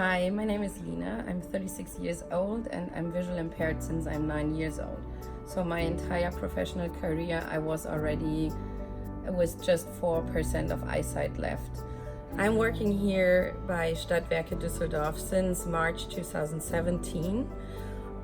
Hi, my name is Lina. I'm 36 years old and I'm visually impaired since I'm 9 years old. So my entire professional career I was already with just 4% of eyesight left. I'm working here by Stadtwerke Dusseldorf since March 2017,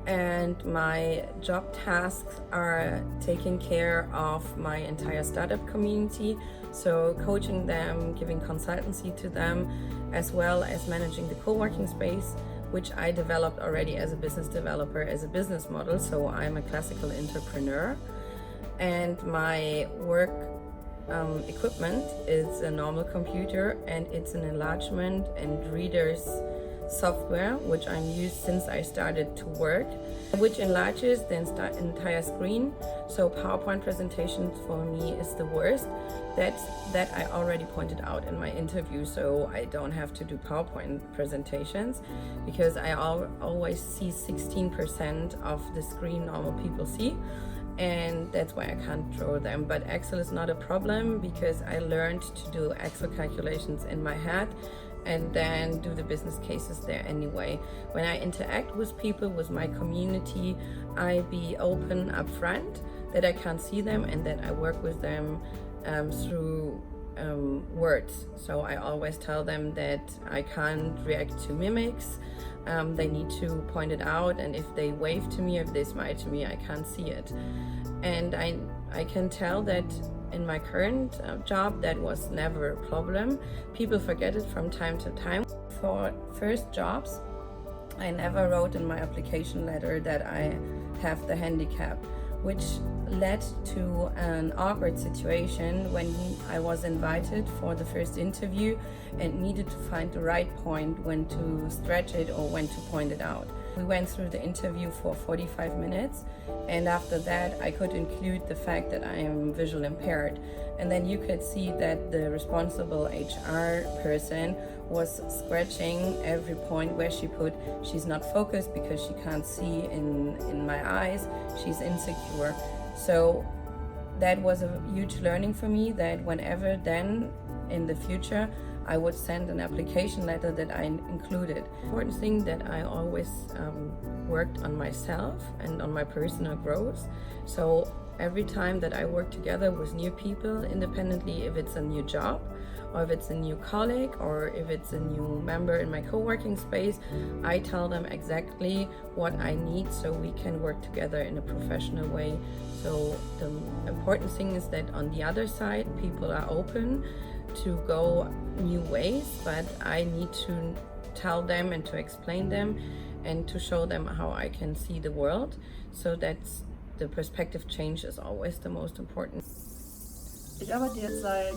and my job tasks are taking care of my entire startup community, so coaching them, giving consultancy to them, as well as managing the co-working space, which I developed already as a business developer, as a business model, so I'm a classical entrepreneur. And my work equipment is a normal computer, and it's an enlargement and readers software which I'm used since I started to work, which enlarges the entire screen. So PowerPoint presentations for me is the worst. That I already pointed out in my interview, so I don't have to do PowerPoint presentations because I always see 16% of the screen normal people see, and that's why I can't draw them. But Excel is not a problem because I learned to do Excel calculations in my head and then do the business cases there anyway. When I interact with people, with my community, I be open up front that I can't see them and that I work with them through words. So I always tell them that I can't react to mimics. They need to point it out, and if they wave to me or if they smile to me, I can't see it. And I can tell that in my current job that was never a problem. People forget it from time to time. For first jobs, I never wrote in my application letter that I have the handicap, which led to an awkward situation when I was invited for the first interview and needed to find the right point when to stretch it or when to point it out. We went through the interview for 45 minutes, and after that I could include the fact that I am visually impaired. And then you could see that the responsible HR person was scratching every point where she put she's not focused because she can't see in my eyes, she's insecure. So that was a huge learning for me, that whenever then in the future I would send an application letter that I included. Important thing that I always worked on myself and on my personal growth. So every time that I work together with new people independently, if it's a new job or if it's a new colleague or if it's a new member in my co-working space, I tell them exactly what I need so we can work together in a professional way. So the important thing is that on the other side, people are open to go new ways, but I need to tell them and to explain them and to show them how I can see the world. So that's the perspective change is always the most important. Ich arbeite jetzt seit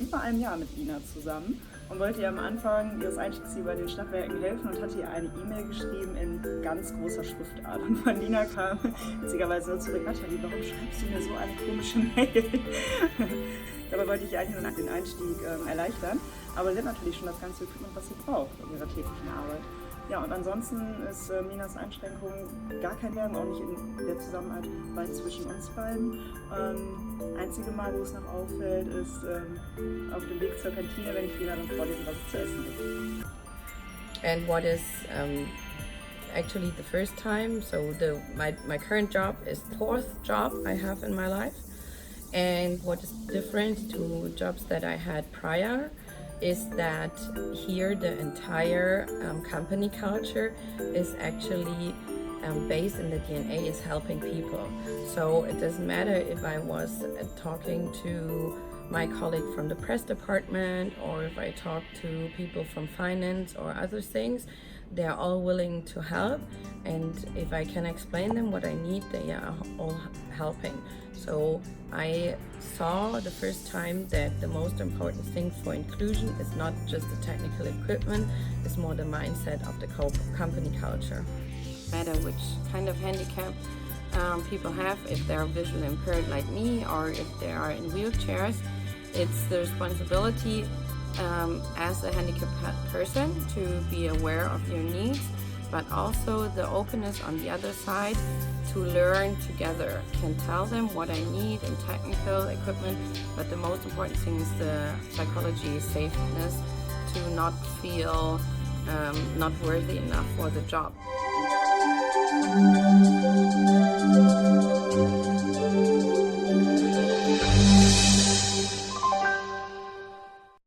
über einem Jahr mit Lina zusammen und wollte ihr am Anfang ihres Einstiegs hier bei den Stadtwerken helfen und hatte ihr eine E-Mail geschrieben in ganz großer Schriftart. Und von Lina kam witzigerweise nur zurück: Nathalie, warum schreibst du mir so eine komische Mail? Dabei wollte ich eigentlich nur den Einstieg erleichtern, aber sie hat natürlich schon das ganze Equipment, was sie braucht in ihrer täglichen Arbeit. Ja, und ansonsten ist Linas Einschränkung gar kein Lärm, auch nicht in der Zusammenarbeit zwischen uns beiden. Einzige Mal, wo es noch auffällt, ist auf dem Weg zur Kantine, wenn ich Lina dann vorlese, was es zu essen gibt. And what is actually the first time, so my current job is the fourth job I have in my life. And what is different to jobs that I had prior is that here the entire company culture is actually based in the DNA is helping people. So it doesn't matter if I was talking to my colleague from the press department or if I talk to people from finance or other things, they are all willing to help, and if I can explain them what I need, they are all helping. So I saw the first time that the most important thing for inclusion is not just the technical equipment, it's more the mindset of the company culture. No matter which kind of handicap people have, if they're visually impaired like me or if they are in wheelchairs, it's the responsibility as a handicapped person to be aware of your needs, but also the openness on the other side to learn together. I can tell them what I need in technical equipment, but the most important thing is the psychology safeness, to not feel not worthy enough for the job.